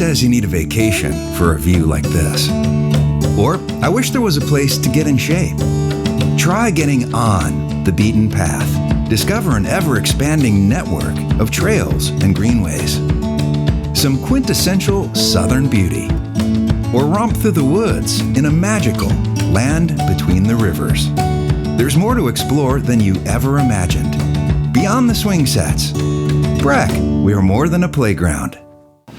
says you need a vacation for a view like this? Or, I wish there was a place to get in shape. Try getting on the beaten path. Discover an ever-expanding network of trails and greenways. Some quintessential southern beauty. Or romp through the woods in a magical land between the rivers. There's more to explore than you ever imagined. Beyond the swing sets. Breck, we are more than a playground.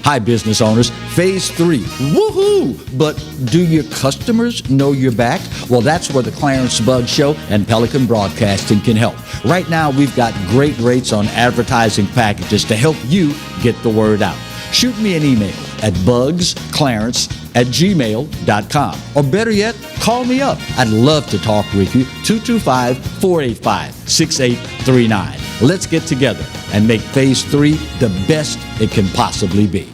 Hi, business owners. Phase 3. Woohoo! But do your customers know you're back? Well, that's where the Clarence Buggs Show and Pelican Broadcasting can help. Right now, we've got great rates on advertising packages to help you get the word out. Shoot me an email at bugsclarence@gmail.com. Or better yet, call me up. I'd love to talk with you. 225-485-6839. Let's get together and make Phase 3 the best it can possibly be.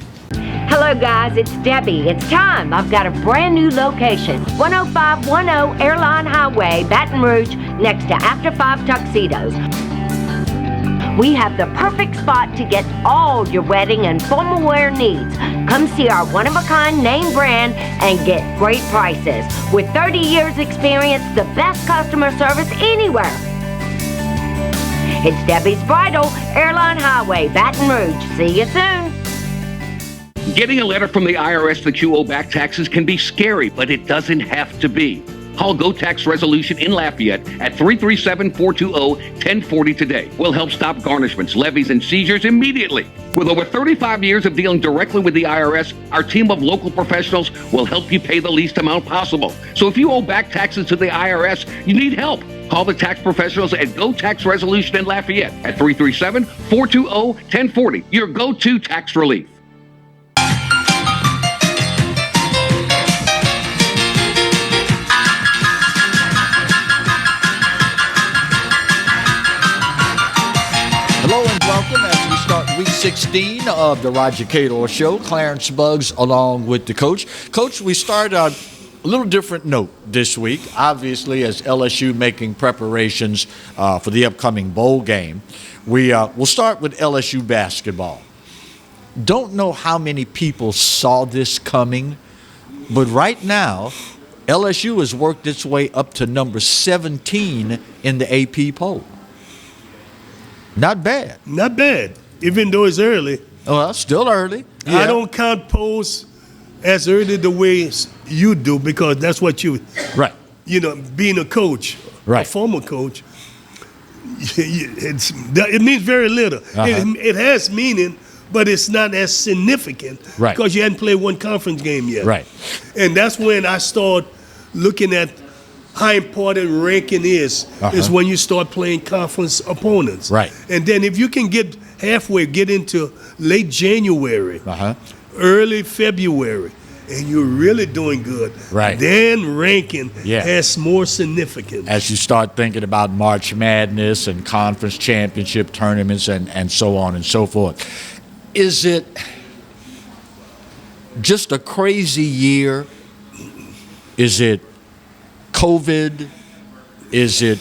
Hello guys, it's Debbie. It's time. I've got a brand new location. 10510 Airline Highway, Baton Rouge, next to After 5 Tuxedos. We have the perfect spot to get all your wedding and formal wear needs. Come see our one-of-a-kind name brand and get great prices. With 30 years experience, the best customer service anywhere. It's Debbie's Bridal, Airline Highway, Baton Rouge. See you soon. Getting a letter from the IRS that you owe back taxes can be scary, but it doesn't have to be. Call Go Tax Resolution in Lafayette at 337-420-1040 today. We'll help stop garnishments, levies, and seizures immediately. With over 35 years of dealing directly with the IRS, our team of local professionals will help you pay the least amount possible. So if you owe back taxes to the IRS, you need help. Call the tax professionals at Go Tax Resolution in Lafayette at 337-420-1040. Your go-to tax relief. Hello and welcome as we start week 16 of the Roger Cador Show. Clarence Buggs along with the coach. Coach, we start on a little different note this week. Obviously, as LSU making preparations for the upcoming bowl game, we'll start with LSU basketball. Don't know how many people saw this coming, but right now, LSU has worked its way up to number 17 in the AP poll. Not bad. Not bad, even though it's early. Well, still early. Yeah. I don't count polls as early the way you do because that's what you, right. You know, being a coach, right. A former coach, it means very little. Uh-huh. It has meaning, but it's not as significant right. because you hadn't played one conference game yet. Right. And that's when I start looking at how important ranking is when you start playing conference opponents. Right. And then if you can get into late January, early February, and you're really doing good, right. then ranking has more significance. As you start thinking about March Madness and conference championship tournaments and so on and so forth. Is it just a crazy year? Is it COVID? Is it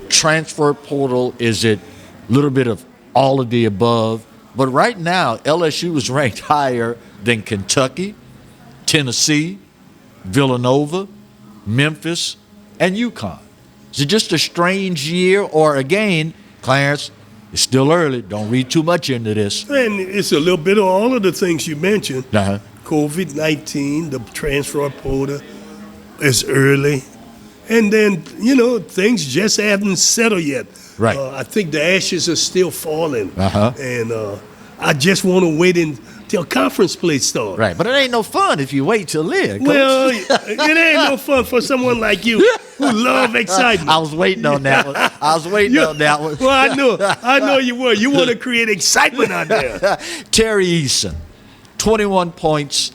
transfer portal? Is it a little bit of all of the above? But right now, LSU is ranked higher than Kentucky, Tennessee, Villanova, Memphis, and UConn. Is it just a strange year? Or again, Clarence, it's still early. Don't read too much into this. And it's a little bit of all of the things you mentioned. COVID-19, the transfer portal is early. And then, things just haven't settled yet. Right. I think the ashes are still falling. And I just want to wait until conference play starts. Right. But it ain't no fun if you wait till then. Well, it ain't no fun for someone like you who love excitement. I was waiting on that one. Well, I know you were. You want to create excitement out there. Terry Eason, 21 points,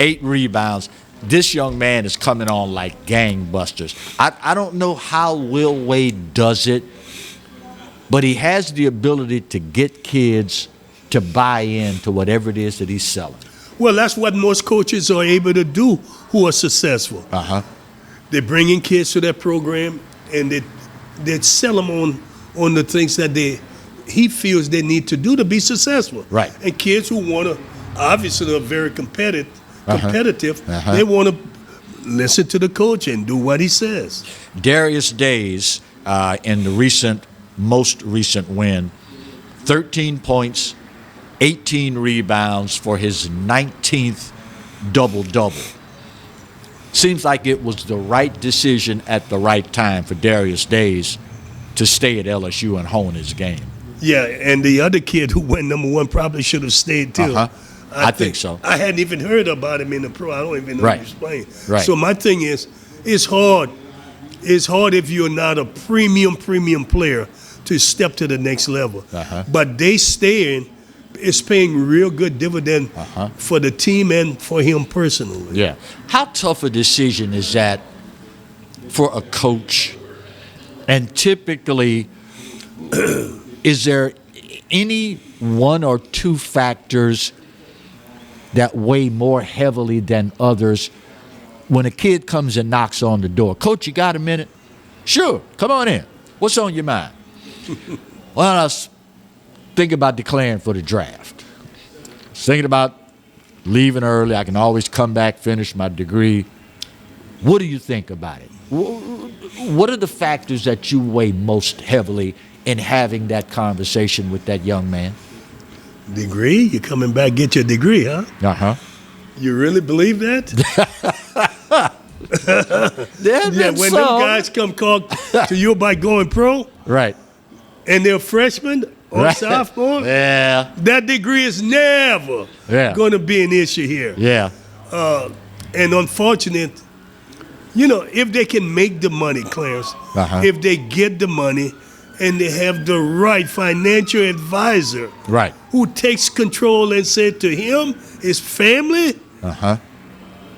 8 rebounds. This young man is coming on like gangbusters. I don't know how Will Wade does it, but he has the ability to get kids to buy into whatever it is that he's selling. Well, that's what most coaches are able to do who are successful. They bring in kids to their program, and they sell them on the things that he feels they need to do to be successful. Right. And kids who want to obviously they're very competitive. They want to listen to the coach and do what he says. Darius Days, in the most recent win, 13 points, 18 rebounds for his 19th double-double. Seems like it was the right decision at the right time for Darius Days to stay at LSU and hone his game. Yeah, and the other kid who went number one probably should have stayed too. I think so. I hadn't even heard about him in the pro. I don't even know he's playing. Right. So my thing is, it's hard. It's hard if you're not a premium player to step to the next level. But they staying is paying real good dividend for the team and for him personally. Yeah. How tough a decision is that for a coach? And typically, is there any one or two factors that weigh more heavily than others when a kid comes and knocks on the door? Coach, you got a minute? Sure, come on in. What's on your mind? Well, I was thinking about declaring for the draft. I was thinking about leaving early. I can always come back, finish my degree. What do you think about it? What are the factors that you weigh most heavily in having that conversation with that young man? Degree? You coming back get your degree, huh? You really believe that? When them guys come call to you about going pro, right, and they're freshmen or sophomore, that degree is never going to be an issue here. And unfortunate, if they can make the money, Clarence, if they get the money and they have the right financial advisor who takes control and said to him, his family,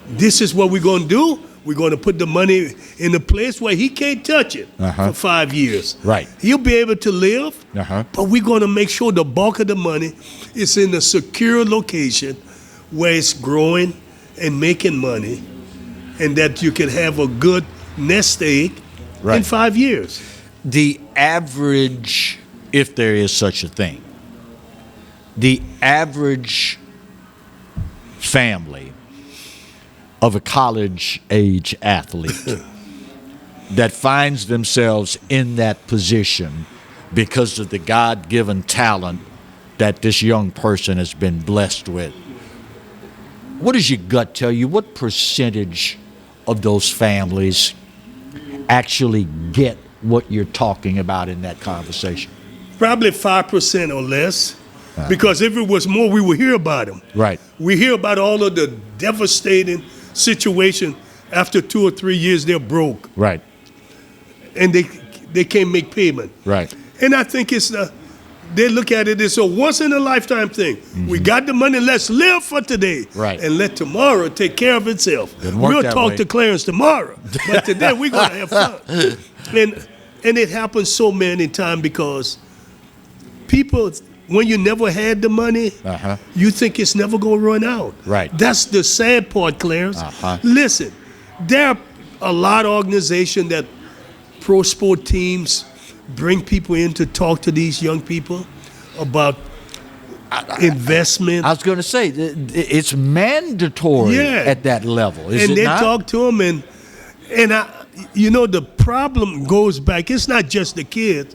this is what we're going to do. We're going to put the money in a place where he can't touch it for 5 years. He'll be able to live, but we're going to make sure the bulk of the money is in a secure location where it's growing and making money, and that you can have a good nest egg in 5 years. The average, if there is such a thing, the average family of a college-age athlete that finds themselves in that position because of the God-given talent that this young person has been blessed with, what does your gut tell you? What percentage of those families actually get what you're talking about in that conversation? Probably 5% or less. Because if it was more, we would hear about them. We hear about all of the devastating situation. After 2 or 3 years, they're broke. And they can't make payment. And I think they look at it as a once-in-a-lifetime thing. We got the money, let's live for today. And let tomorrow take care of itself. We'll talk to Clarence tomorrow. But today, we're going to have fun. And it happens so many times because people, when you never had the money, you think it's never going to run out. That's the sad part, Clarence. Listen, there are a lot of organizations that pro sport teams bring people in to talk to these young people about investment. I was going to say, it's mandatory at that level, is it not? And they talk to them, and the problem goes back. It's not just the kids.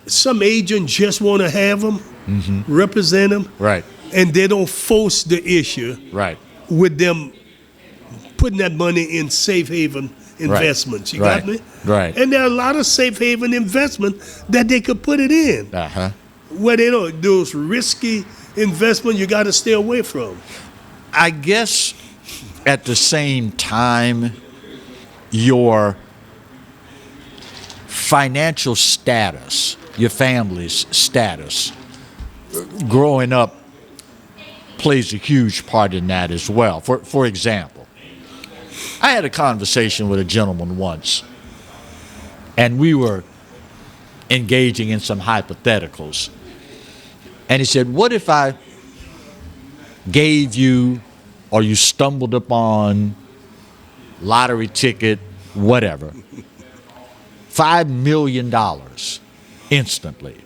Some agent just want to have them, represent them, and they don't force the issue with them putting that money in safe haven investments. You got me? And there are a lot of safe haven investments that they could put it in, where they don't. Those risky investments you got to stay away from. I guess at the same time, your financial status, your family's status, growing up plays a huge part in that as well. For example, I had a conversation with a gentleman once, and we were engaging in some hypotheticals. And he said, what if I gave you, or you stumbled upon, lottery ticket, whatever, $5 million instantly?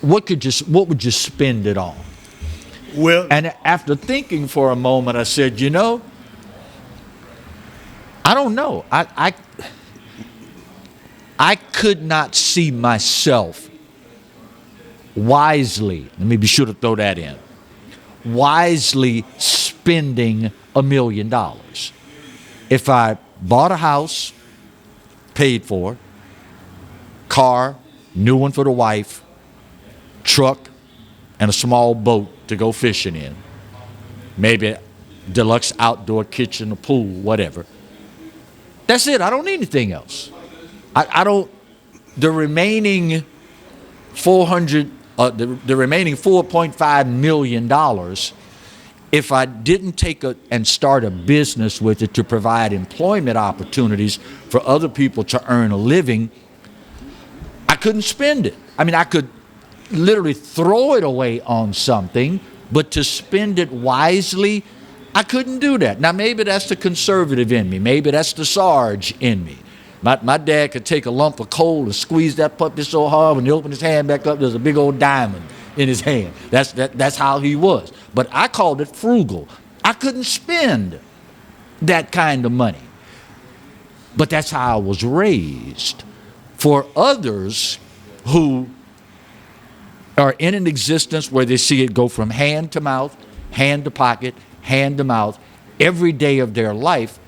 what would you spend it on? Well, And after thinking for a moment, I said, I don't know. I could not see myself wisely, let me be sure to throw that in, wisely spending $1 million. If I bought a house, paid for, car, new one for the wife, truck, and a small boat to go fishing in, maybe a deluxe outdoor kitchen, a pool, whatever. That's it. I don't need anything else. I don't. The remaining the remaining $4.5 million, if I didn't take and start a business with it to provide employment opportunities for other people to earn a living, I couldn't spend it. I mean, I could literally throw it away on something, but to spend it wisely, I couldn't do that. Now, maybe that's the conservative in me. Maybe that's the Sarge in me. My dad could take a lump of coal and squeeze that puppy so hard when he opened his hand back up, there's a big old diamond in his hand. That's how he was. But I called it frugal. I couldn't spend that kind of money. But that's how I was raised. For others who are in an existence where they see it go from hand to mouth, hand to pocket, hand to mouth, every day of their life,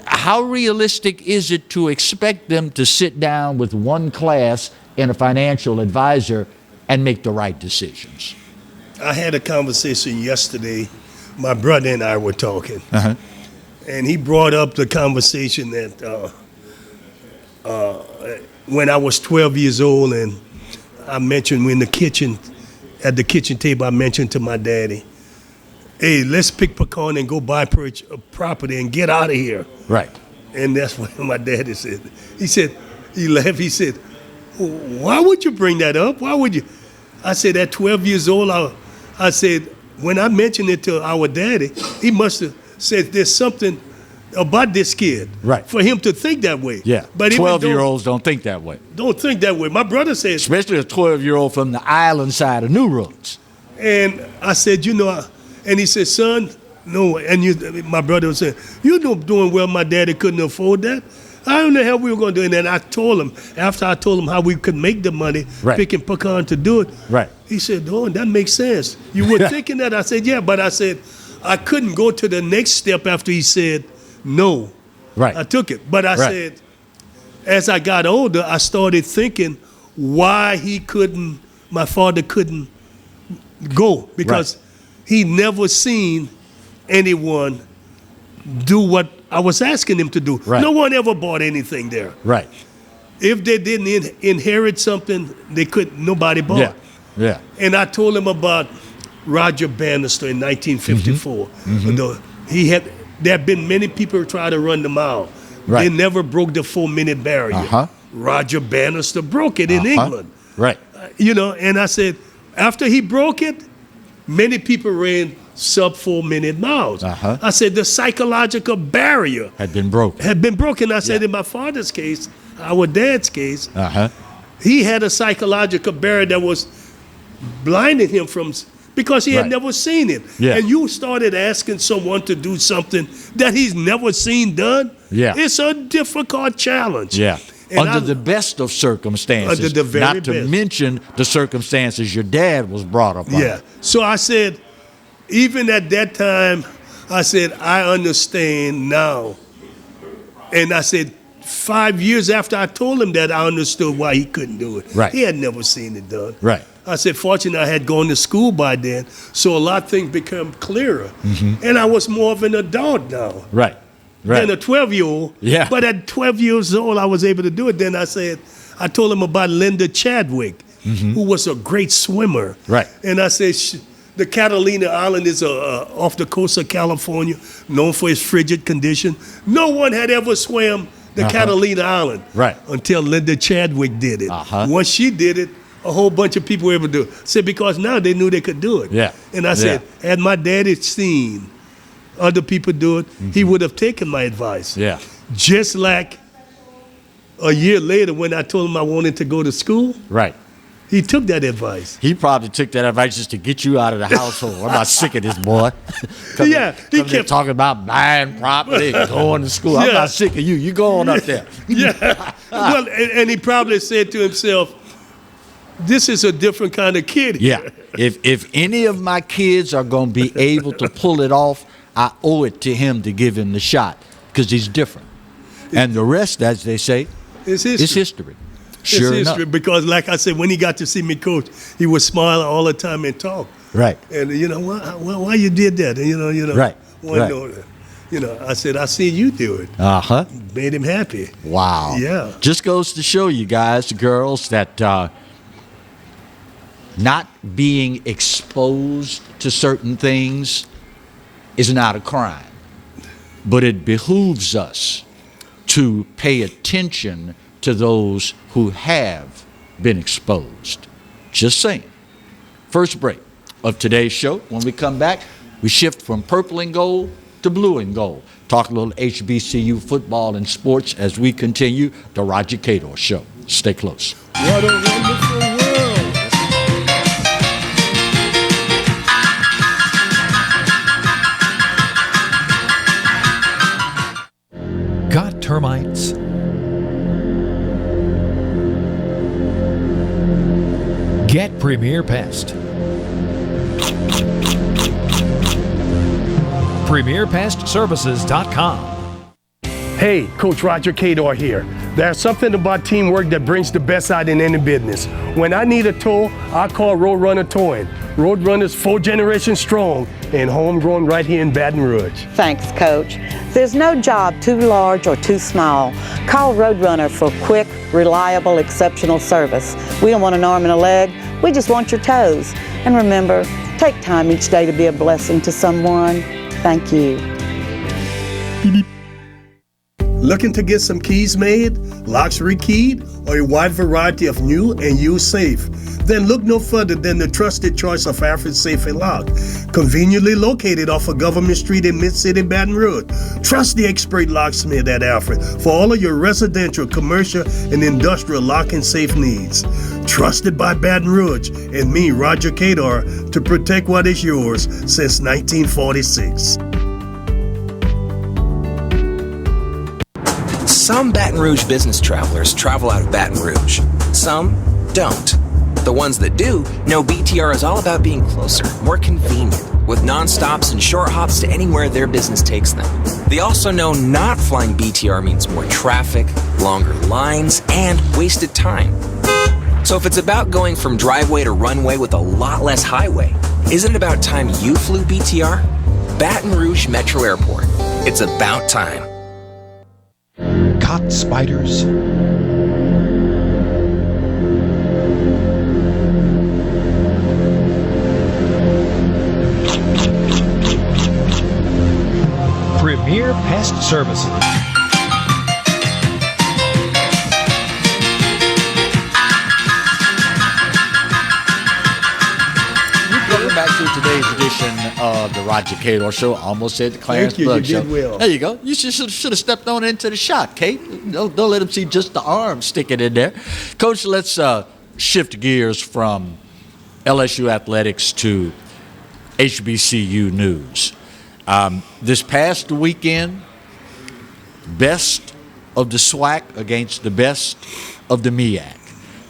how realistic is it to expect them to sit down with one class and a financial advisor and make the right decisions? I had a conversation yesterday. My brother and I were talking, and he brought up the conversation that when I was 12 years old, and I mentioned at the kitchen table, I mentioned to my daddy, hey, let's pick pecan and go buy property and get out of here. Right. And that's what my daddy said. He laughed, he said, why would you bring that up? Why would you? I said, at 12 years old, I said, when I mentioned it to our daddy, he must have said there's something about this kid. Right. For him to think that way. Yeah. But 12-year-olds don't think that way. Don't think that way. My brother said. Especially a 12-year-old from the island side of New Orleans. And I said, and he said, son, no. And my brother was saying, you're doing well. My daddy couldn't afford that. I don't know how we were going to do it. And I told him, after I told him how we could make the money, picking pecan to do it. Right. He said, oh, that makes sense. You were thinking that? I said, yeah. But I said, I couldn't go to the next step after he said no. Right. I took it. But I said, as I got older, I started thinking why my father couldn't go. Because he never seen anyone do what I was asking him to do. Right. No one ever bought anything there. Right. If they didn't inherit something, nobody bought. Yeah. Yeah. And I told him about Roger Bannister in 1954. There have been many people who try to run the mile. Right. They never broke the 4-minute barrier. Roger Bannister broke it in England. Right. And I said, after he broke it, many people ran sub 4-minute miles. I said the psychological barrier had been broken. I said in my father's case, our dad's case, he had a psychological barrier that was blinding him because he had never seen it. Yeah. And you started asking someone to do something that he's never seen done. Yeah. It's a difficult challenge. Yeah. Under the best of circumstances. Under the very not to best. mention the circumstances your dad was brought up under. Yeah. So I said, even at that time, I said, I understand now. And I said, 5 years after I told him that, I understood why he couldn't do it. Right. He had never seen it done. Right. I said, fortunately, I had gone to school by then, so a lot of things become clearer. And I was more of an adult now. Right. Than a 12-year-old. Yeah. But at 12 years old, I was able to do it. Then I told him about Linda Chadwick, who was a great swimmer. Right. And I said, the Catalina Island is off the coast of California, known for its frigid condition. No one had ever swam the Catalina Island until Linda Chadwick did it. Once she did it, a whole bunch of people were able to do it. I said, because now they knew they could do it. Yeah. And I said, had my daddy seen other people do it, he would have taken my advice. Yeah. Just like a year later when I told him I wanted to go to school. Right. He took that advice. He probably took that advice just to get you out of the household. I'm not sick of this boy. He kept talking about buying property, going to school. I'm not sick of you. You go on up there. Yeah. Well, and he probably said to himself, this is a different kind of kid. Yeah. If any of my kids are going to be able to pull it off, I owe it to him to give him the shot because he's different. And the rest, as they say, is history. Is history. Sure it's history enough. Because, like I said, when he got to see me coach, he was smiling all the time and talk. Right. And why you did that? And Right. I said, I see you do it. Uh-huh. Made him happy. Wow. Yeah. Just goes to show you guys, girls, that not being exposed to certain things is not a crime. But it behooves us to pay attention to those who have been exposed. Just saying. First break of today's show. When we come back, we shift from purple and gold to blue and gold. Talk a little HBCU football and sports as we continue the Roger Cador Show. Stay close. What a wonderful world. Got termites? Get Premier Pest. PremierPestServices.com. Hey, Coach Roger Cador here. There's something about teamwork that brings the best out in any business. When I need a tow, I call Roadrunner Towing. Roadrunner's 4 generations strong and homegrown right here in Baton Rouge. Thanks, Coach. There's no job too large or too small. Call Roadrunner for quick, reliable, exceptional service. We don't want an arm and a leg. We just want your toes. And remember, take time each day to be a blessing to someone. Thank you. Looking to get some keys made, locks rekeyed, or a wide variety of new and used safe? Then look no further than the trusted choice of Alfred Safe and Lock. Conveniently located off of Government Street in Mid-City, Baton Rouge. Trust the expert locksmith at Alfred for all of your residential, commercial, and industrial lock and safe needs. Trusted by Baton Rouge and me, Roger Cador, to protect what is yours since 1946. Some Baton Rouge business travelers travel out of Baton Rouge. Some don't. The ones that do know BTR is all about being closer, more convenient, with non-stops and short hops to anywhere their business takes them. They also know not flying BTR means more traffic, longer lines, and wasted time. So if it's about going from driveway to runway with a lot less highway, isn't it about time you flew BTR? Baton Rouge Metro Airport. It's about time. Caught spiders? Premier Pest Services. Welcome back to today's edition of the Roger Cador Show. Almost said the Clarence Thank you. Bug You Show. did well. There you go. You should have stepped on into the shot, Kate. Don't let him see just the arm sticking in there. Coach, let's shift gears from LSU athletics to HBCU news. This past weekend, best of the SWAC against the best of the MEAC.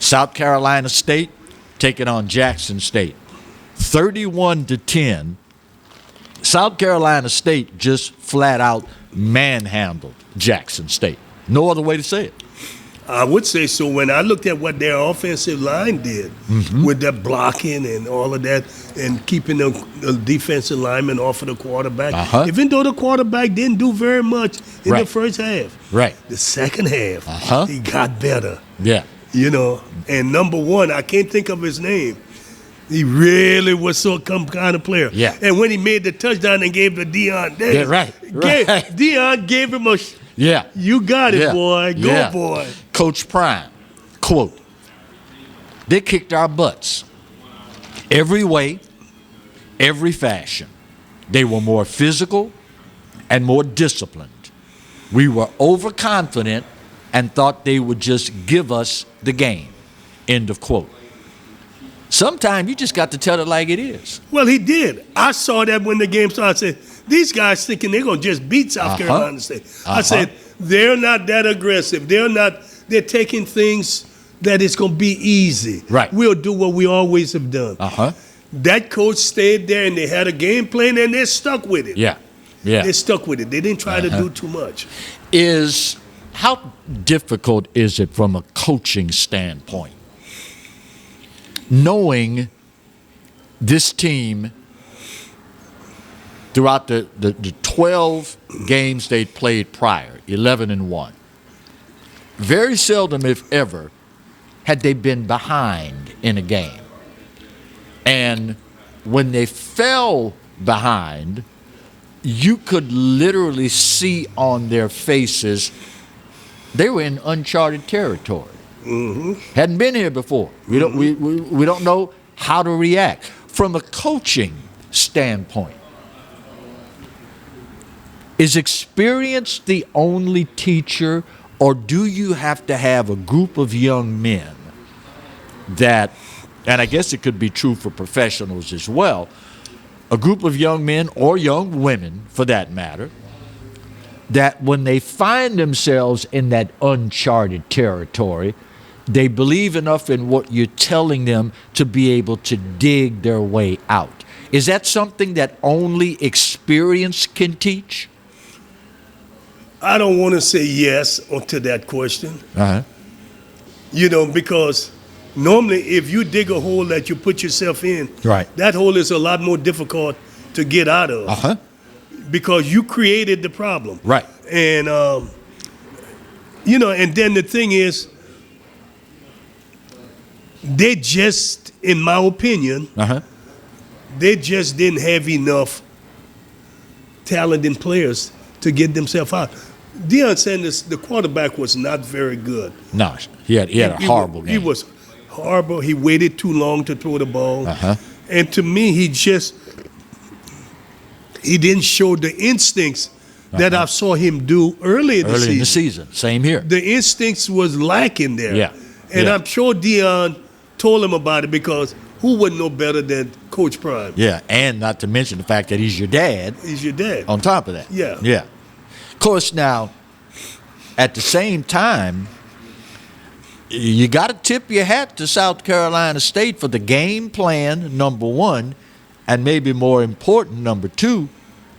South Carolina State taking on Jackson State. 31-10. South Carolina State just flat out manhandled Jackson State. No other way to say it. I would say so. When I looked at what their offensive line did with their blocking and all of that and keeping the defensive lineman off of the quarterback, even though the quarterback didn't do very much in the first half. Right. The second half, he got better. Yeah. You know, and number one, I can't think of his name. He really was some kind of player. Yeah. And when he made the touchdown and gave it to Deion, Deion gave him a you got it, boy. Go, boy. Coach Prime, quote, they kicked our butts every way, every fashion. They were more physical and more disciplined. We were overconfident and thought they would just give us the game. End of quote. Sometimes you just got to tell it like it is. Well, he did. I saw that when the game started. I said, these guys thinking they're going to just beat South Carolina State. I said, they're not that aggressive. They're taking things that it's going to be easy. Right. We'll do what we always have done. That coach stayed there, and they had a game plan, and they're stuck with it. Yeah. They're stuck with it. They didn't try to do too much. How difficult is it from a coaching standpoint, knowing this team throughout the 12 games they played prior, 11-1, very seldom, if ever, had they been behind in a game. And when they fell behind, you could literally see on their faces they were in uncharted territory. Hadn't been here before. We don't know how to react. From a coaching standpoint, is experience the only teacher, or do you have to have a group of young men that, and I guess it could be true for professionals as well, a group of young men or young women, for that matter, that when they find themselves in that uncharted territory, they believe enough in what you're telling them to be able to dig their way out. Is that something that only experience can teach? I don't want to say yes to that question. Because normally if you dig a hole that you put yourself in, that hole is a lot more difficult to get out of. Because you created the problem. Right. And, and then the thing is, they just, in my opinion, they just didn't have enough talented players to get themselves out. Deion Sanders, the quarterback, was not very good. No, he had a horrible game. He was horrible. He waited too long to throw the ball. And to me, he didn't show the instincts that I saw him do early in the season. Same here. The instincts was lacking there. Yeah. And I'm sure Deion told him about it, because who would know better than Coach Prime? Yeah, and not to mention the fact that he's your dad. He's your dad. On top of that. Yeah. Yeah. Of course, now, at the same time, you got to tip your hat to South Carolina State for the game plan, number one, and maybe more important, number two,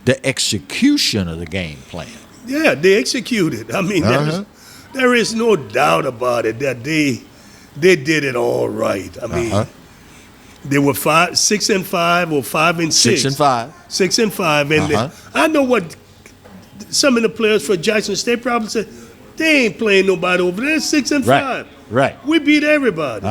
the execution of the game plan. Yeah, they executed. I mean, there is no doubt about it that they did it all right. I mean, they were 6-5 or 5-6. 6-5. 6-5, and I know what some of the players for Jackson State probably said. They ain't playing nobody over there. 6-5. Right. We beat everybody.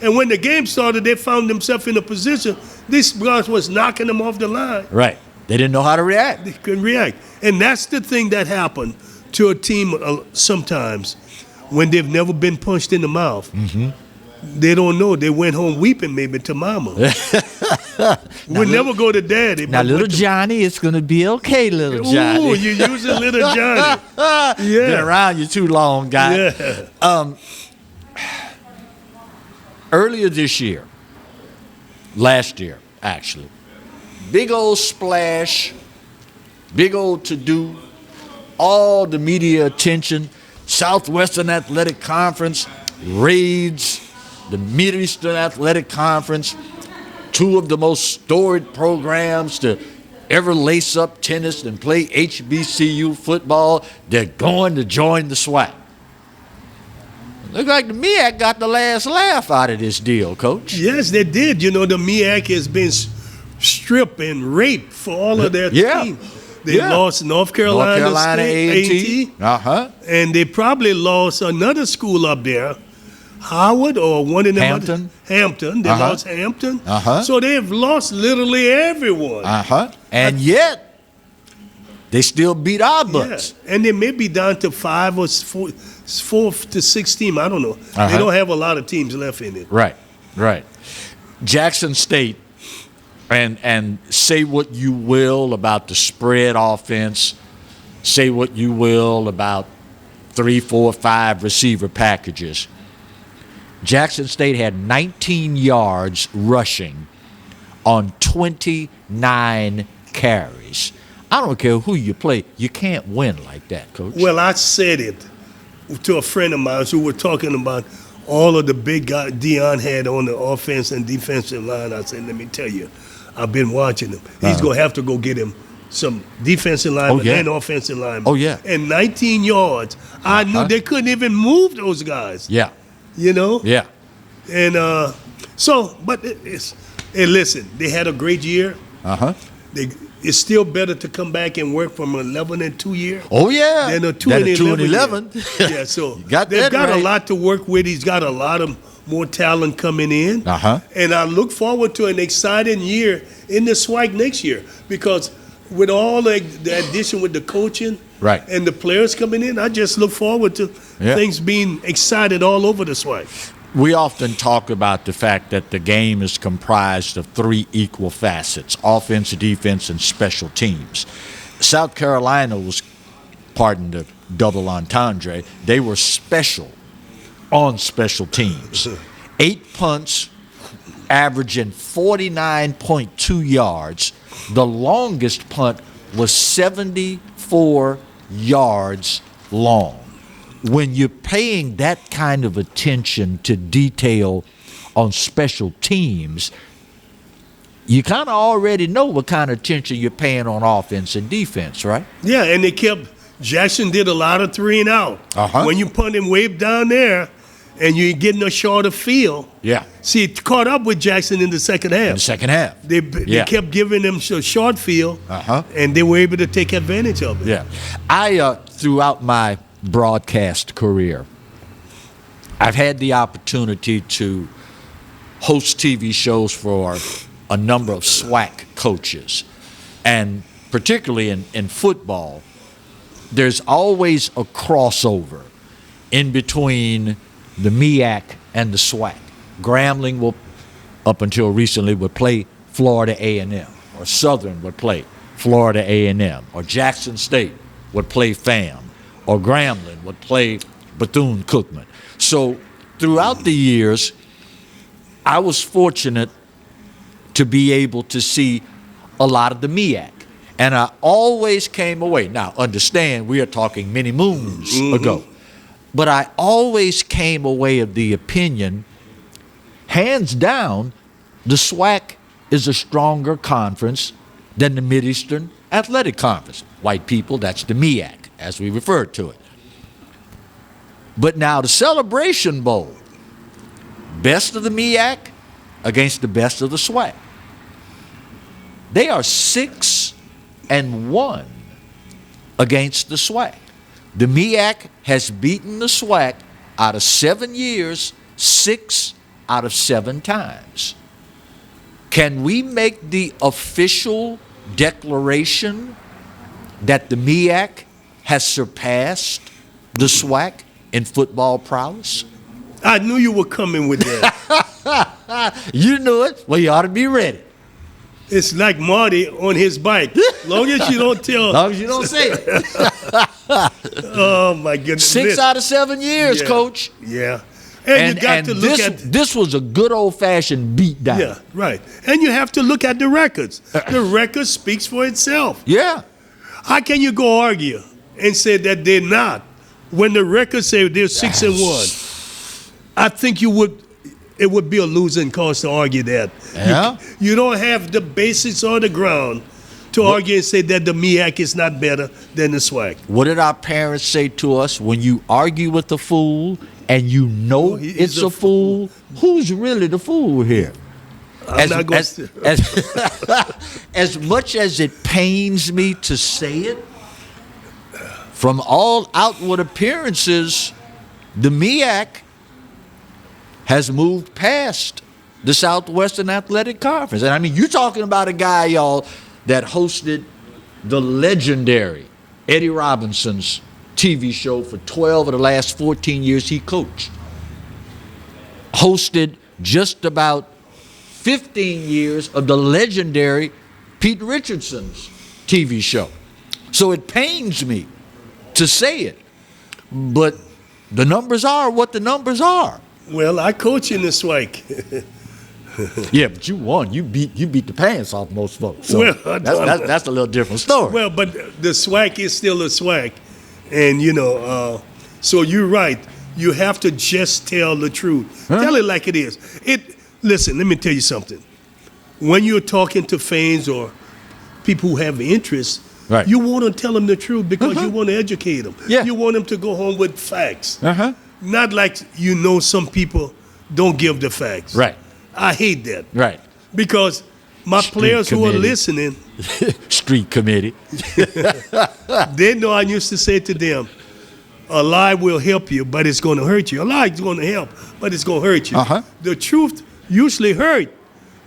And when the game started, they found themselves in a position. This guys was knocking them off the line. Right. They didn't know how to react. They couldn't react. And that's the thing that happened to a team sometimes when they've never been punched in the mouth. They don't know. They went home weeping maybe to mama. We'll never go to daddy. Now, little Johnny, it's going to be okay, little Johnny. Ooh, you're using little Johnny. Been around you too long, guy. Yeah. Earlier this year, last year, actually, big old splash, big old to-do, all the media attention, Southwestern Athletic Conference, raids, the Mideastern Athletic Conference, two of the most storied programs to ever lace up tennis and play HBCU football. They're going to join the SWAC. Look like the MEAC got the last laugh out of this deal, Coach. Yes, they did. The MEAC has been stripped and raped for all of their teams. They lost North Carolina State, A&T. And they probably lost another school up there, Howard or one of them. Hampton. They lost Hampton. So they've lost literally everyone. And yet, they still beat our butts. Yeah. And they may be down to 5 or 4 to 6 teams. I don't know. They don't have a lot of teams left in it. Right. Jackson State, and say what you will about the spread offense, say what you will about 3, 4, 5 receiver packages. Jackson State had 19 yards rushing on 29 carries. I don't care who you play. You can't win like that, Coach. Well, I said it to a friend of mine who were talking about all of the big guys Deion had on the offense and defensive line. I said, let me tell you, I've been watching him. He's going to have to go get him some defensive linemen and offensive linemen. Oh, yeah. And 19 yards. I knew they couldn't even move those guys. Yeah. You know? Yeah. And listen, they had a great year. It's still better to come back and work from 11-2 year. Oh yeah, than a 2-11. Yeah, so they've got right. a lot to work with. He's got a lot of more talent coming in. And I look forward to an exciting year in the SWAC next year because with all the addition with the coaching and the players coming in, I just look forward to things being excited all over the SWAC. We often talk about the fact that the game is comprised of 3 equal facets: offense, defense, and special teams. South Carolina was, pardon the double entendre, they were special on special teams. 8 punts, averaging 49.2 yards. The longest punt was 74 yards long. When you're paying that kind of attention to detail on special teams, you kind of already know what kind of attention you're paying on offense and defense, right? Yeah, and Jackson did a lot of 3 and out. When you punt him way down there and you're getting a shorter field. Yeah. See, it caught up with Jackson in the second half. In the second half. They kept giving them a short field, and they were able to take advantage of it. Yeah. I, throughout my broadcast career, I've had the opportunity to host TV shows for a number of SWAC coaches. And particularly in football, there's always a crossover in between the MEAC and the SWAC. Grambling will, up until recently, would play Florida A&M, or Southern would play Florida A&M, or Jackson State would play FAM, or Grambling would play Bethune-Cookman. So throughout the years, I was fortunate to be able to see a lot of the MEAC. And I always came away. Now, understand, we are talking many moons ago. But I always came away of the opinion, hands down, the SWAC is a stronger conference than the Mideastern Athletic Conference. White people, that's the MEAC, as we refer to it. But now the Celebration Bowl, best of the MEAC against the best of the SWAC. They are 6-1 against the SWAC. The MEAC has beaten the SWAC out of 7 years, 6 out of 7 times. Can we make the official declaration that the MEAC has surpassed the SWAC in football prowess? I knew you were coming with that. You knew it. Well, you ought to be ready. It's like Marty on his bike. Long as you don't tell. Long as you don't say it. Oh, my goodness. 6 out of 7 years, Coach. Yeah. And you got to look at this was a good old-fashioned beatdown. Yeah, right. And you have to look at the records. The record speaks for itself. Yeah. How can you go argue and say that they're not when the records say they're 6-1? I think it would be a losing cause to argue that. Yeah. You don't have the basics on the ground to argue and say that the MEAC is not better than the SWAC. What did our parents say to us? When you argue with a fool and you know it's a fool, who's really the fool here? As much as it pains me to say it, from all outward appearances, the MEAC has moved past the Southwestern Athletic Conference. And I mean, you're talking about a guy, y'all, that hosted the legendary Eddie Robinson's TV show for 12 of the last 14 years he coached. Hosted just about 15 years of the legendary Pete Richardson's TV show. So it pains me to say it, but the numbers are what the numbers are. Well, I coach in the SWAC. Yeah, but you won. You beat the pants off most folks. So Well, that's a little different story. Well, but the SWAC is still a SWAC, and so you're right. You have to just tell the truth. Huh? Tell it like it is. Listen, let me tell you something. When you're talking to fans or people who have interest, right, you want to tell them the truth because you want to educate them. Yeah. You want them to go home with facts. Uh-huh. Not like some people don't give the facts. Right. I hate that. Right. Because my Street players who are committee. listening, Street committee. they know I used to say to them, a lie will help you, but it's going to hurt you. A lie is going to help, but it's going to hurt you. Uh-huh. The truth usually hurt,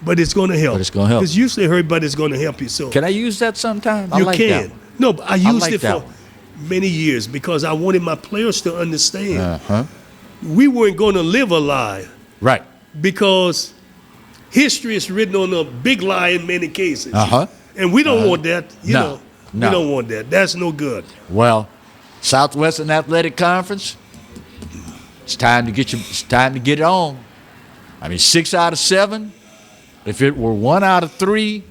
but it's going to help. But it's gonna help. It's usually hurt, but it's going to help you. So Can I use that sometime? I you like can. that one. No, but I used like it that for one. many years because I wanted my players to understand Uh-huh. we weren't going to live a lie Right. because history is written on a big lie in many cases. Uh-huh. And we don't want that. No. We don't want that. That's no good. Well, Southwestern Athletic Conference, it's time to get it on. I mean, 6 out of 7. If it were 1 out of 3,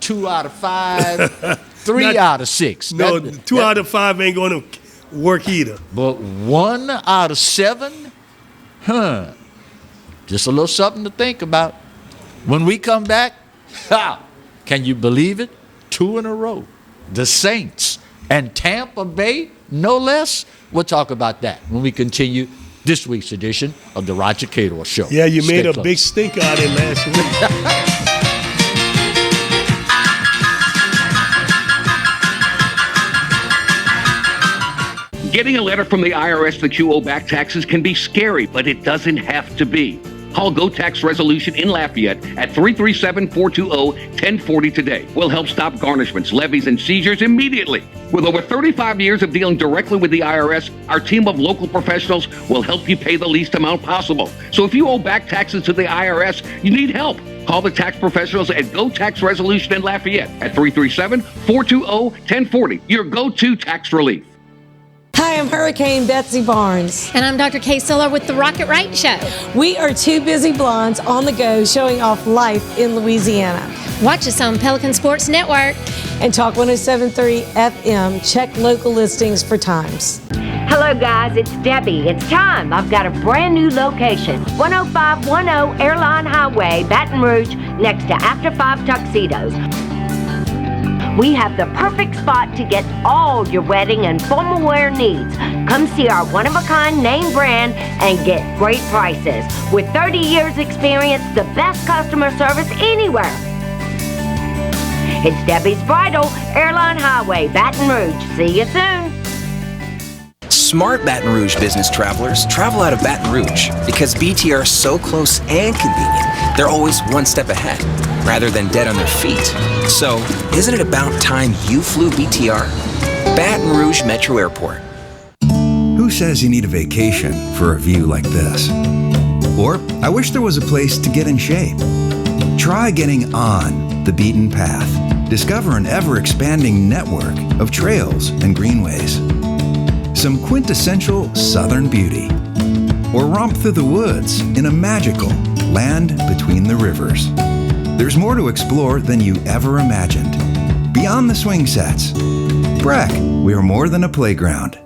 2 out of 5, 3 out of 6. No, 2 out of 5 ain't going to work either. But 1 out of 7, just a little something to think about. When we come back, can you believe it? 2 in a row. The Saints and Tampa Bay, no less. We'll talk about that when we continue this week's edition of the Roger Cador Show. Yeah, you Stay made a close. big stink out of it last week. Getting a letter from the IRS that you owe back taxes can be scary, but it doesn't have to be. Call Go Tax Resolution in Lafayette at 337-420-1040 today. We'll help stop garnishments, levies, and seizures immediately. With over 35 years of dealing directly with the IRS, our team of local professionals will help you pay the least amount possible. So if you owe back taxes to the IRS, you need help. Call the tax professionals at Go Tax Resolution in Lafayette at 337-420-1040. Your go-to tax relief. Hi, I'm Hurricane Betsy Barnes. And I'm Dr. Kay Siller with the Rocket Right Show. We are two busy blondes on the go showing off life in Louisiana. Watch us on Pelican Sports Network. And Talk 107.3 FM. Check local listings for times. Hello guys, it's Debbie. It's time. I've got a brand new location. 10510 Airline Highway, Baton Rouge, next to After 5 Tuxedos. We have the perfect spot to get all your wedding and formal wear needs. Come see our one-of-a-kind name brand and get great prices. With 30 years experience, the best customer service anywhere. It's Debbie's Bridal, Airline Highway, Baton Rouge. See you soon. Smart Baton Rouge business travelers travel out of Baton Rouge because BTR is so close and convenient, they're always one step ahead, rather than dead on their feet. So, isn't it about time you flew BTR? Baton Rouge Metro Airport. Who says you need a vacation for a view like this? Or, I wish there was a place to get in shape. Try getting on the beaten path. Discover an ever-expanding network of trails and greenways. Some quintessential southern beauty. Or romp through the woods in a magical land between the rivers. There's more to explore than you ever imagined. Beyond the swing sets. Breck, we are more than a playground.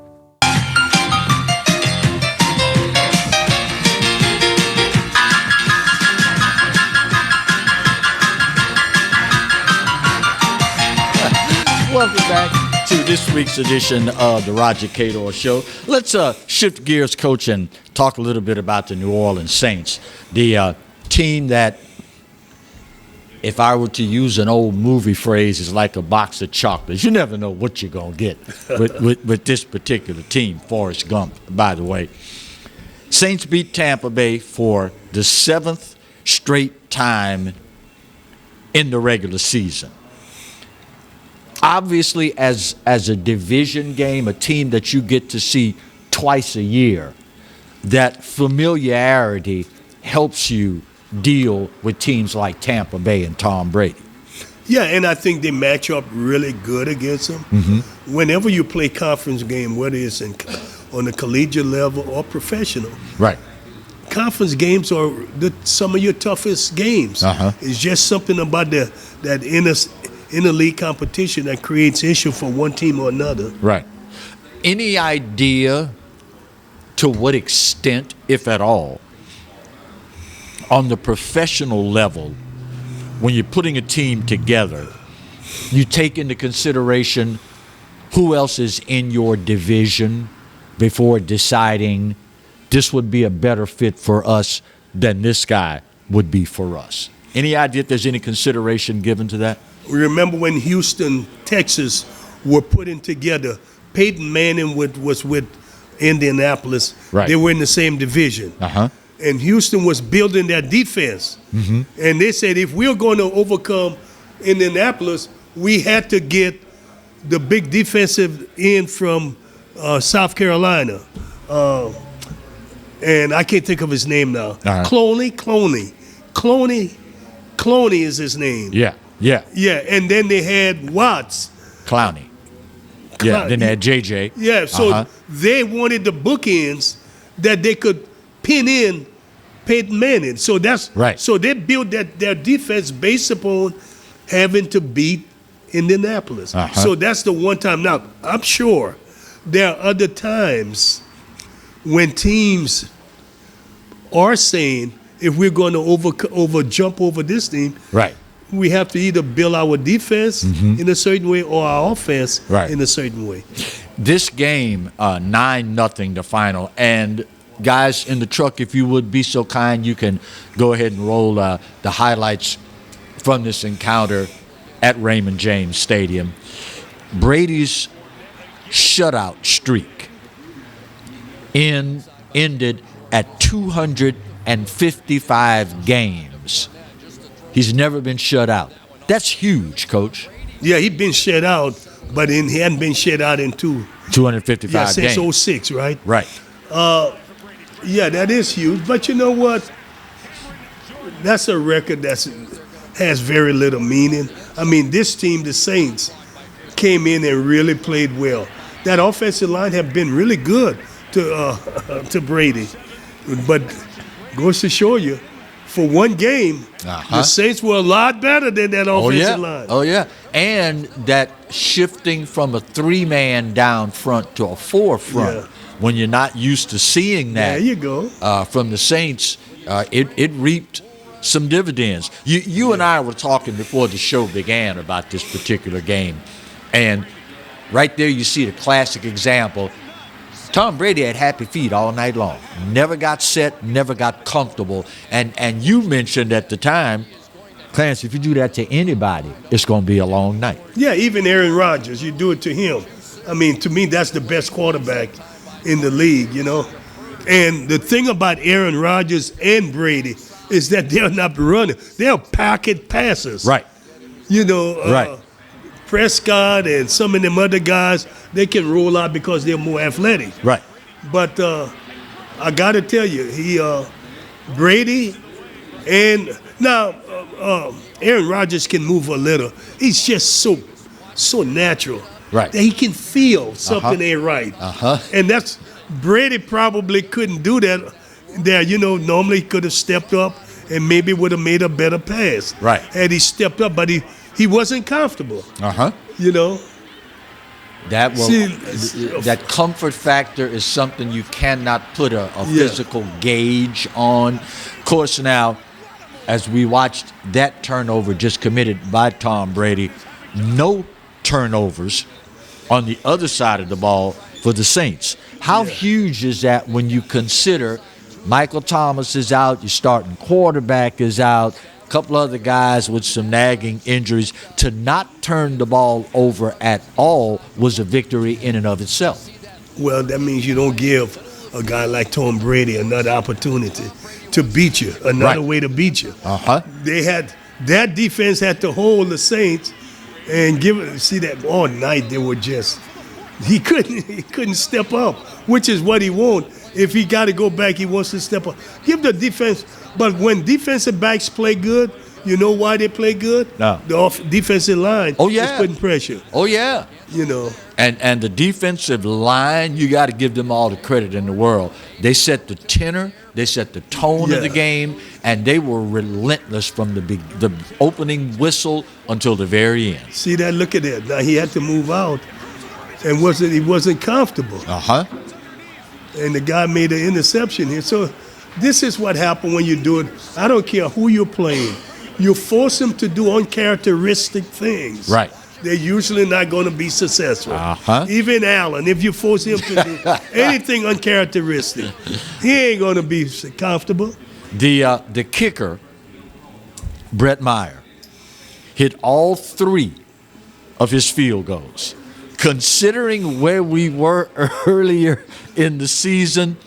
Welcome back to this week's edition of the Roger Cador Show. Let's shift gears, Coach, and talk a little bit about the New Orleans Saints, the team that, if I were to use an old movie phrase, is like a box of chocolates. You never know what you're going to get with this particular team, Forrest Gump, by the way. Saints beat Tampa Bay for the 7th straight time in the regular season. Obviously, as a division game, a team that you get to see twice a year, that familiarity helps you deal with teams like Tampa Bay and Tom Brady. Yeah, and I think they match up really good against them. Mm-hmm. Whenever you play conference game, whether it's on the collegiate level or professional, right? conference games are some of your toughest games. It's just something about that inner league competition that creates issue for one team or another. Right. Any idea to what extent, if at all, on the professional level, when you're putting a team together, you take into consideration who else is in your division before deciding this would be a better fit for us than this guy would be for us? Any idea if there's any consideration given to that? Remember when Houston, Texas were putting together, Peyton Manning was with Indianapolis. Right. They were in the same division. And Houston was building their defense. And they said if we're going to overcome Indianapolis, we had to get the big defensive end from South Carolina. And I can't think of his name now. Cloney is his name. Yeah. And then they had Watts. Clowney. Yeah, then they had JJ. Yeah, so they wanted the bookends that they could pin in Peyton Manning. So that's right. So they built their defense based upon having to beat Indianapolis. So that's the one time. Now, I'm sure there are other times when teams are saying, if we're going to jump over this team, right, we have to either build our defense in a certain way or our offense in a certain way. This game, 9-0 the final. And guys in the truck, if you would be so kind, you can go ahead and roll the highlights from this encounter at Raymond James Stadium. Brady's shutout streak ended at 255 games. He's never been shut out. That's huge, Coach. Yeah, he's been shut out, but he hadn't been shut out in 255 games. Since 2006, right? Right. Yeah, that is huge. But you know what? That's a record that has very little meaning. I mean, this team, the Saints, came in and really played well. That offensive line have been really good to Brady. But goes to show you, for one game, the Saints were a lot better than that offensive line. Oh, yeah. And that shifting from a 3-man down front to a 4-front, when you're not used to seeing that there you go. From the Saints, it reaped some dividends. You and I were talking before the show began about this particular game. And right there you see the classic example. Tom Brady had happy feet all night long. Never got set, never got comfortable. And you mentioned at the time, Clarence, if you do that to anybody, it's going to be a long night. Yeah, even Aaron Rodgers, you do it to him. I mean, to me, that's the best quarterback in the league, you know. And the thing about Aaron Rodgers and Brady is that they're not running. They're pocket passers. Right. You know, right. Prescott and some of them other guys, they can roll out because they're more athletic. Right. But I got to tell you, Brady and now Aaron Rodgers can move a little. He's just so natural. Right. That he can feel something ain't right. And that's Brady probably couldn't do that there. You know, normally he could have stepped up and maybe would have made a better pass. Right. Had he stepped up, but he wasn't comfortable. You know. That comfort factor is something you cannot put a physical gauge on. Of course, now, as we watched that turnover just committed by Tom Brady, no turnovers on the other side of the ball for the Saints. How huge is that when you consider Michael Thomas is out, your starting quarterback is out, a couple other guys with some nagging injuries? To not turn the ball over at all was a victory in and of itself. Well, that means you don't give a guy like Tom Brady another opportunity to beat you, another way to beat you. They had that defense had to hold the Saints and see that all night they were just he couldn't step up, which is what he wants. If he got to go back, he wants to step up. Give the defense, but when defensive backs play good, you know why they play good? No. The defensive line is putting pressure. You know. And the defensive line, you got to give them all the credit in the world. They set the tenor, They set the tone of the game, and they were relentless from the opening whistle until the very end. See that? Look at that. Now he had to move out, and he wasn't comfortable. And the guy made an interception here. So this is what happened when you do it. I don't care who you're playing. You force them to do uncharacteristic things. Right. They're usually not going to be successful. Even Allen, if you force him to do anything uncharacteristic, he ain't going to be comfortable. The kicker, Brett Meyer, hit all 3 of his field goals. Considering where we were earlier in the season,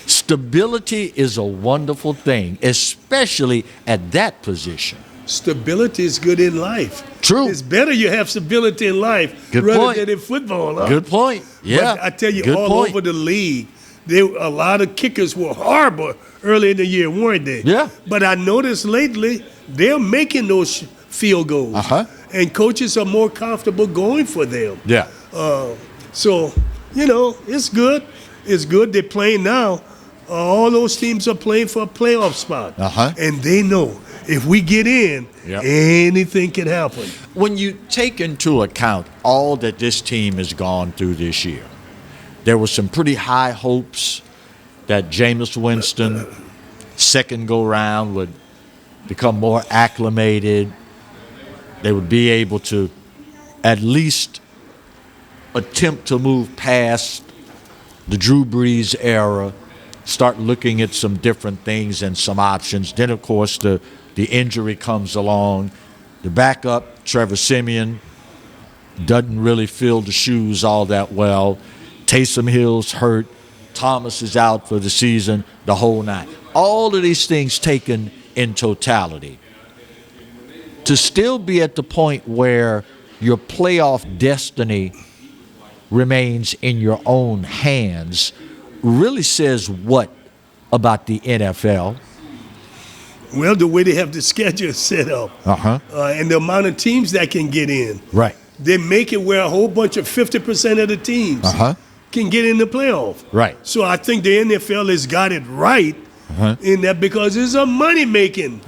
stability is a wonderful thing, especially at that position. Stability is good in life. True. It's better you have stability in life than in football. Huh? Good point. Yeah. But I tell you, over the league, a lot of kickers were horrible early in the year, weren't they? Yeah. But I noticed lately they're making those field goals. And coaches are more comfortable going for them. Yeah. So, it's good. It's good they're playing now. All those teams are playing for a playoff spot. And they know if we get in, anything can happen. When you take into account all that this team has gone through this year, there were some pretty high hopes that Jameis Winston, second go-round, would become more acclimated. They would be able to at least attempt to move past the Drew Brees era, start looking at some different things and some options. Then, of course, the injury comes along. The backup, Trevor Siemian, doesn't really fill the shoes all that well. Taysom Hill's hurt. Thomas is out for the season, the whole nine. All of these things taken in totality. To still be at the point where your playoff destiny remains in your own hands really says what about the NFL? Well, the way they have the schedule set up and the amount of teams that can get in. Right. They make it where a whole bunch of 50% of the teams can get in the playoff. Right. So I think the NFL has got it right in that because it's a money-making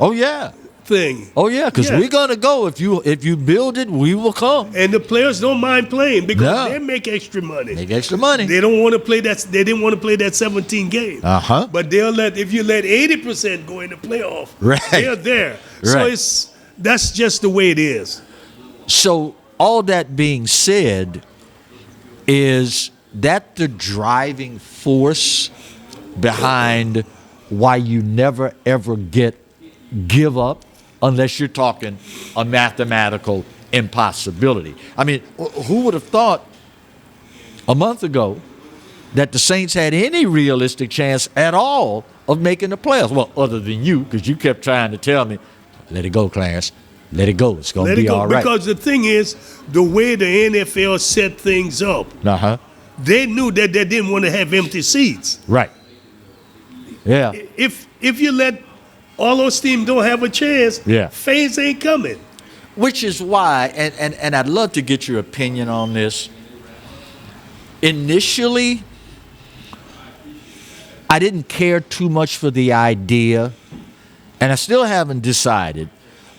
thing. Oh, yeah, because we're going to go. If you build it, we will come. And the players don't mind playing because they make extra money. Make extra money. They don't want to play that. They didn't want to play that 17 game. But if you let 80% go in the playoff, they're there. Right. So that's just the way it is. So all that being said, is that the driving force behind why you never ever give up? Unless you're talking a mathematical impossibility. I mean, who would have thought a month ago that the Saints had any realistic chance at all of making the playoffs? Well, other than you, because you kept trying to tell me, let it go, Clarence. Let it go. It's going to be all right. Because the thing is, the way the NFL set things up, they knew that they didn't want to have empty seats. Right. Yeah. If you let all those teams don't have a chance, fans ain't coming. Which is why, and I'd love to get your opinion on this. Initially, I didn't care too much for the idea, and I still haven't decided,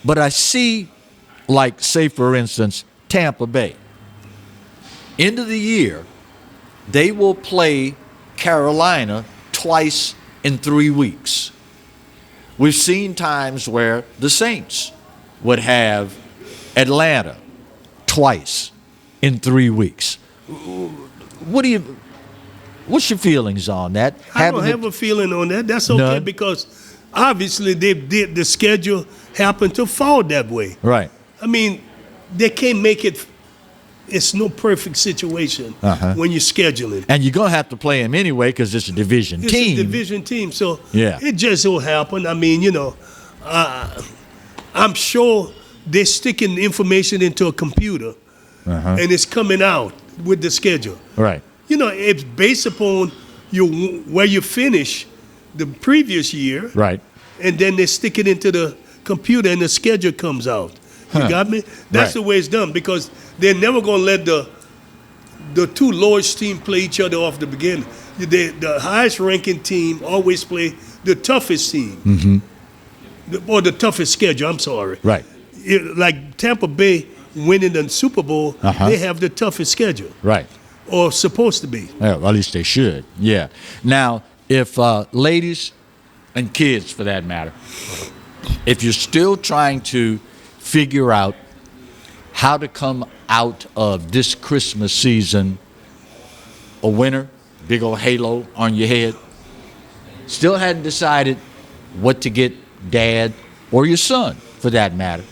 but I see, like, say, for instance, Tampa Bay. End of the year, they will play Carolina twice in 3 weeks. We've seen times where the Saints would have Atlanta twice in 3 weeks. What's your feelings on that? I don't have a feeling on that. That's okay because obviously the schedule happened to fall that way. Right. I mean, they can't make it. It's no perfect situation when you're scheduling. And you're going to have to play them anyway because it's a division team. It's a division team, so it just will happen. I mean, I'm sure they're sticking information into a computer and it's coming out with the schedule. Right. It's based upon where you finish the previous year. Right. And then they stick it into the computer and the schedule comes out. You got me? That's the way it's done because they're never going to let the two lowest teams play each other off the beginning. The highest ranking team always play the toughest team, or the toughest schedule. I'm sorry. Right. Like Tampa Bay winning the Super Bowl, they have the toughest schedule. Right. Or supposed to be. Yeah, well, at least they should. Yeah. Now, if ladies and kids, for that matter, if you're still trying to figure out how to come out of this Christmas season a winner, big old halo on your head, still hadn't decided what to get dad or your son, for that matter,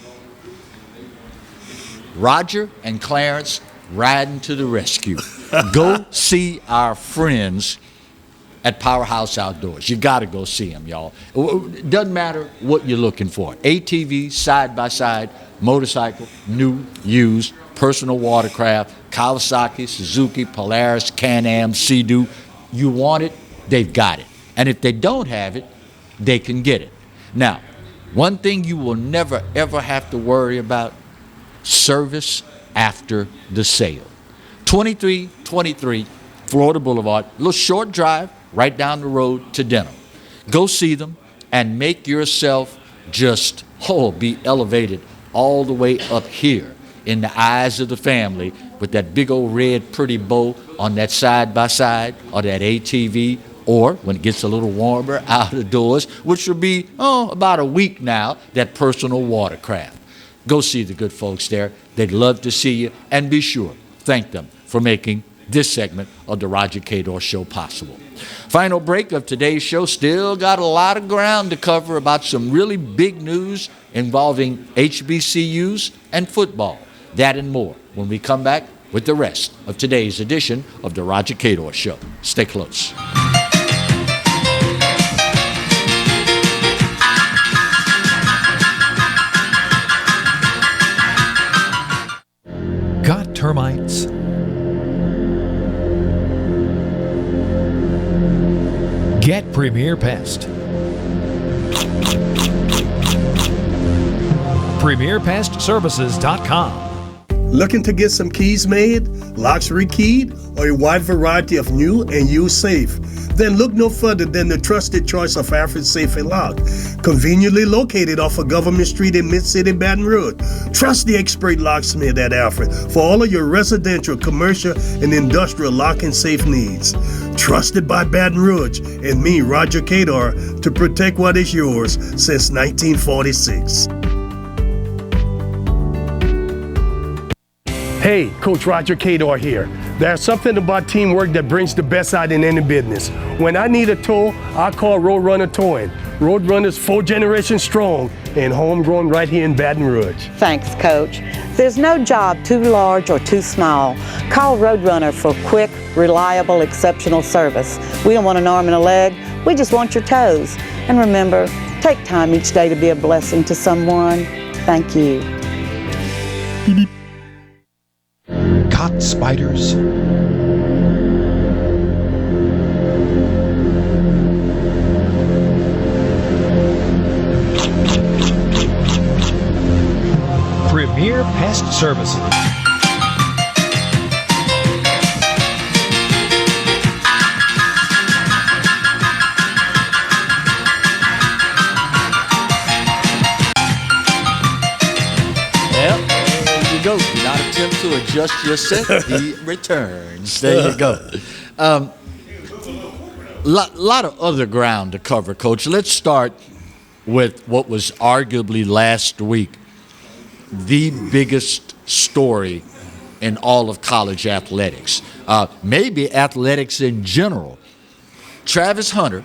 Roger and Clarence riding to the rescue. Go see our friends at Powerhouse Outdoors. You got to go see them, y'all. It doesn't matter what you're looking for. ATV, side-by-side, motorcycle, new, used, personal watercraft, Kawasaki, Suzuki, Polaris, Can-Am, Sea-Doo. You want it, they've got it. And if they don't have it, they can get it. Now, one thing you will never, ever have to worry about, service after the sale. 2323 Florida Boulevard, a little short drive right down the road to Denham. Go see them and make yourself just, be elevated all the way up here in the eyes of the family with that big old red pretty bow on that side-by-side or that ATV, or when it gets a little warmer out of doors, which will be, about a week now, that personal watercraft. Go see the good folks there. They'd love to see you, and be sure, thank them for making this segment of the Roger Cador Show possible. Final break of today's show. Still got a lot of ground to cover about some really big news involving HBCUs and football. That and more when we come back with the rest of today's edition of the Roger Cador Show. Stay close. Got termites? Get Premier Pest. PremierPestServices.com. Looking to get some keys made, locks rekeyed, or a wide variety of new and used safe? Then look no further than the trusted choice of Alfred Safe and Lock. Conveniently located off of Government Street in Mid-City, Baton Rouge. Trust the expert locksmith at Alfred for all of your residential, commercial, and industrial lock and safe needs. Trusted by Baton Rouge and me, Roger Cador, to protect what is yours since 1946. Hey, Coach Roger Cador here. There's something about teamwork that brings the best out in any business. When I need a tow, I call Roadrunner Towing. Roadrunner's 4 generations strong and homegrown right here in Baton Rouge. Thanks, Coach. There's no job too large or too small. Call Roadrunner for quick, reliable, exceptional service. We don't want an arm and a leg. We just want your toes. And remember, take time each day to be a blessing to someone. Thank you. Caught spiders? Premier Pest Services. Go. Do not attempt to adjust your set. He returns. There you go. Lot of other ground to cover, Coach. Let's start with what was arguably last week the biggest story in all of college athletics, maybe athletics in general. Travis Hunter,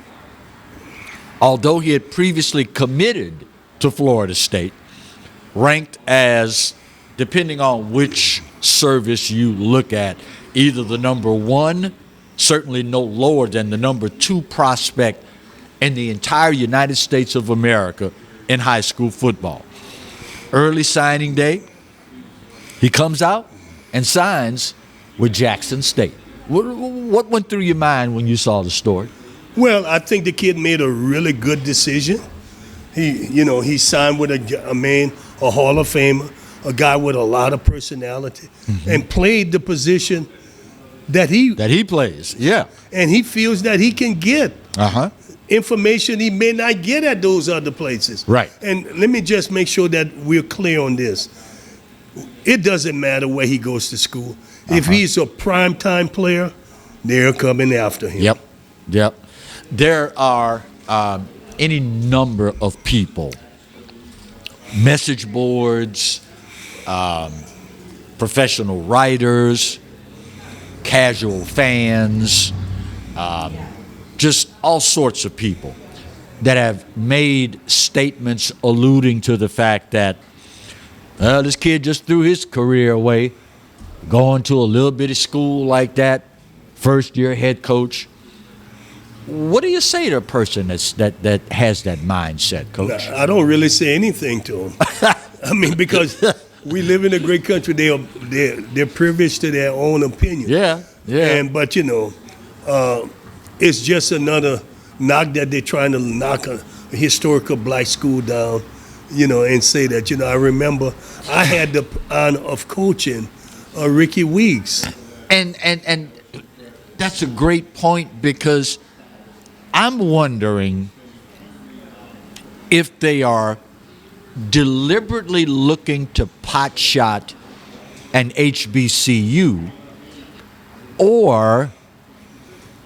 although he had previously committed to Florida State, ranked as, depending on which service you look at, either the number 1, certainly no lower than the number 2 prospect in the entire United States of America in high school football. Early signing day, he comes out and signs with Jackson State. What went through your mind when you saw the story? Well, I think the kid made a really good decision. He signed with a Hall of Famer, a guy with a lot of personality, and played the position that he plays. Yeah. And he feels that he can get information he may not get at those other places. Right. And let me just make sure that we're clear on this. It doesn't matter where he goes to school. If he's a primetime player, they're coming after him. Yep. There are any number of people, message boards, professional writers, casual fans, just all sorts of people that have made statements alluding to the fact that this kid just threw his career away, going to a little bitty school like that, first-year head coach. What do you say to a person that has that mindset, Coach? I don't really say anything to them. I mean, because we live in a great country. They're privileged to their own opinion. Yeah. But it's just another knock that they're trying to knock a historical black school down, and say that. I remember I had the honor of coaching Ricky Weeks. And that's a great point, because I'm wondering if they are deliberately looking to potshot an HBCU, or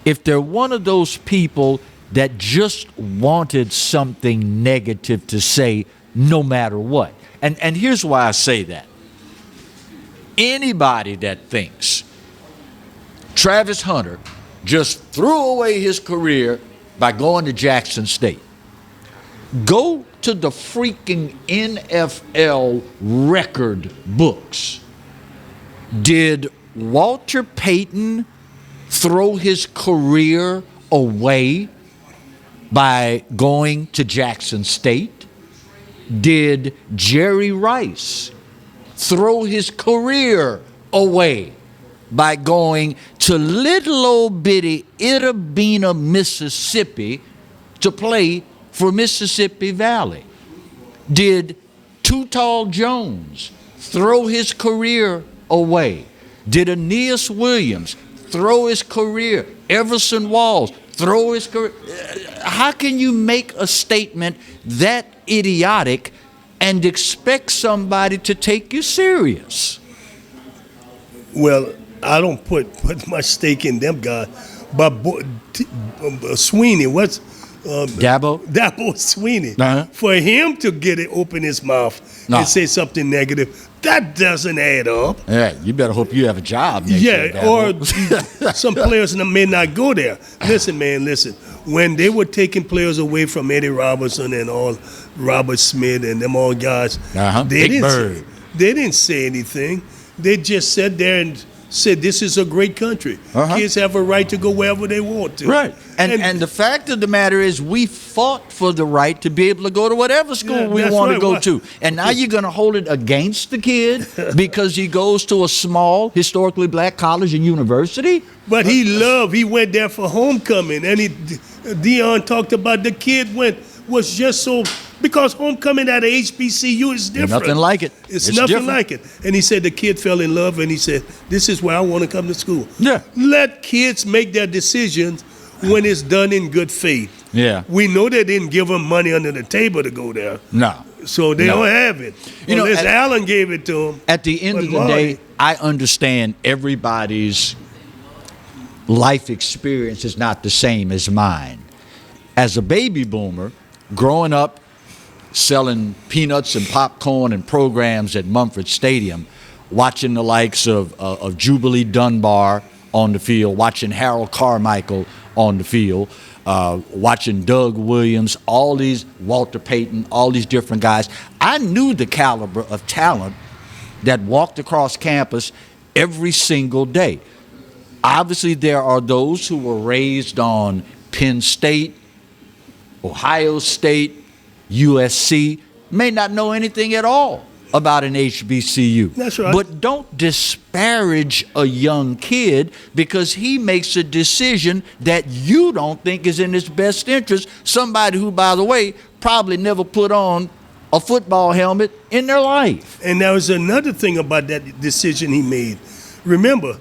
if they're one of those people that just wanted something negative to say no matter what. And here's why I say that. Anybody that thinks Travis Hunter just threw away his career by going to Jackson State, go to the freaking NFL record books. Did Walter Payton throw his career away by going to Jackson State? Did Jerry Rice throw his career away by going to little old bitty Itta Bena, Mississippi to play for Mississippi Valley? Did Too Tall Jones throw his career away? Did Aeneas Williams throw his career? Everson Walls throw his career? How can you make a statement that idiotic and expect somebody to take you serious? Well, I don't put my stake in them guys, but Sweeney, what's Dabo Sweeney, for him to open his mouth and say something negative, that doesn't add up. Yeah, you better hope you have a job. Or some players may not go there. Listen, man, when they were taking players away from Eddie Robertson and all Robert Smith and them all guys, they didn't say anything. They just sat there and said, this is a great country. Kids have a right to go wherever they want to. Right. And the fact of the matter is, we fought for the right to be able to go to whatever school we want to go to. And now you're going to hold it against the kid because he goes to a small, historically black college and university? But he went there for homecoming. And Deion talked about the kid was just so, because homecoming at a HBCU is different. Nothing like it. It's nothing different. like it. And he said the kid fell in love, and he said, this is where I want to come to school. Yeah. Let kids make their decisions when it's done in good faith. Yeah. We know they didn't give them money under the table to go there. No. So they don't have it. Allen gave it to them. At the end of the day, I understand everybody's life experience is not the same as mine. As a baby boomer, growing up selling peanuts and popcorn and programs at Mumford Stadium, watching the likes of Jubilee Dunbar on the field, watching Harold Carmichael on the field, watching Doug Williams, all these, Walter Payton, all these different guys. I knew the caliber of talent that walked across campus every single day. Obviously, there are those who were raised on Penn State, Ohio State, USC, may not know anything at all about an HBCU. That's right. But don't disparage a young kid because he makes a decision that you don't think is in his best interest. Somebody who, by the way, probably never put on a football helmet in their life. And there was another thing about that decision he made. Remember,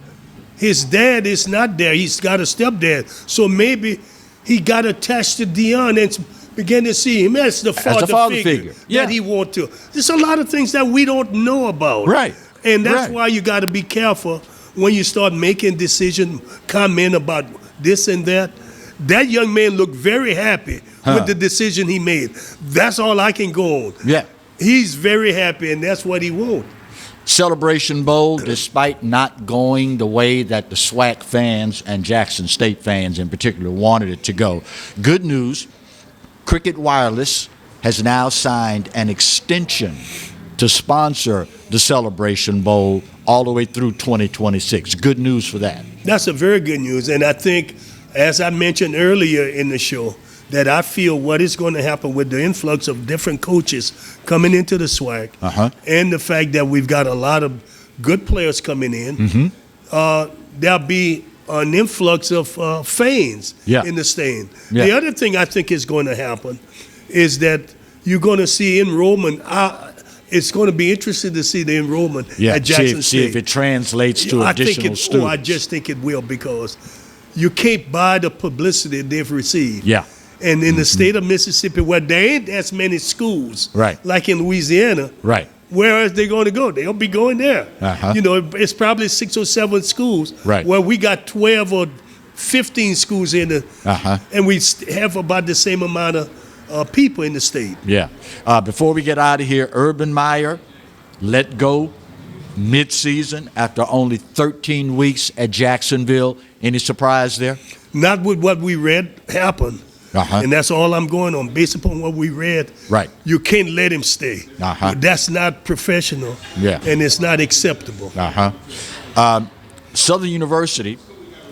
his dad is not there. He's got a stepdad. So maybe he got attached to Dion and began to see him as the father figure. Yeah. That he want to. There's a lot of things that we don't know about. Right. And that's Right. why you got to be careful when you start making decision, comment about this and that. That young man looked very happy with the decision he made. That's all I can go on. Yeah. He's very happy, and that's what he wants. Celebration Bowl, despite not going the way that the SWAC fans and Jackson State fans in particular wanted it to go. Good news, Cricket Wireless has now signed an extension to sponsor the Celebration Bowl all the way through 2026. Good news for that. That's a very good news, and I think, as I mentioned earlier in the show, that I feel what is going to happen with the influx of different coaches coming into the SWAC and the fact that we've got a lot of good players coming in, there'll be an influx of fans in the stand. Yeah. The other thing I think is going to happen is that you're going to see enrollment. It's going to be interesting to see the enrollment at Jackson State. See if it translates to additional students. I just think it will, because you can't buy the publicity they've received. Yeah. And in the state of Mississippi, where there ain't as many schools, right, like in Louisiana, right, where are they going to go? They'll be going there. You know, it's probably 6 or 7 schools, right, where we got 12 or 15 schools in the, and we have about the same amount of people in the state. Yeah. Before we get out of here, Urban Meyer let go mid-season after only 13 weeks at Jacksonville. Any surprise there? Not with what we read happen. And that's all I'm going on. Based upon what we read, right, you can't let him stay. That's not professional, and it's not acceptable. Southern University,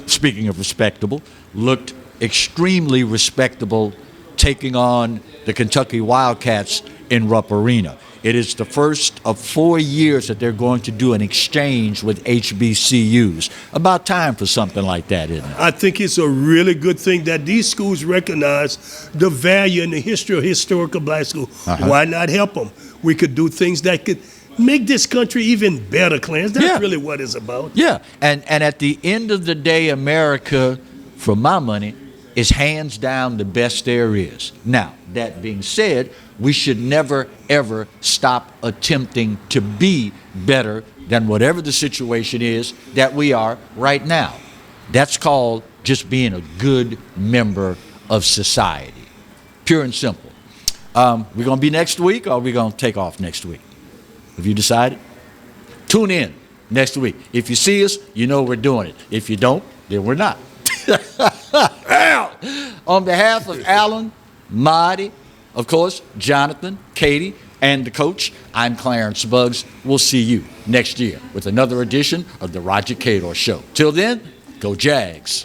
speaking of respectable, looked extremely respectable taking on the Kentucky Wildcats in Rupp Arena. It is the first of 4 years that they're going to do an exchange with HBCUs. About time for something like that, isn't it? I think it's a really good thing that these schools recognize the value and the history of historical black school. Why not help them? We could do things that could make this country even better, Clarence. That's really what it's about. Yeah, and at the end of the day, America, for my money, is hands down the best there is. Now, that being said, we should never, ever stop attempting to be better than whatever the situation is that we are right now. That's called just being a good member of society. Pure and simple. We're going to be next week, or are we going to take off next week? Have you decided? Tune in next week. If you see us, you know we're doing it. If you don't, then we're not. On behalf of Alan, Marty, of course, Jonathan, Katie, and the coach, I'm Clarence Buggs. We'll see you next year with another edition of the Roger Cador Show. Till then, go Jags.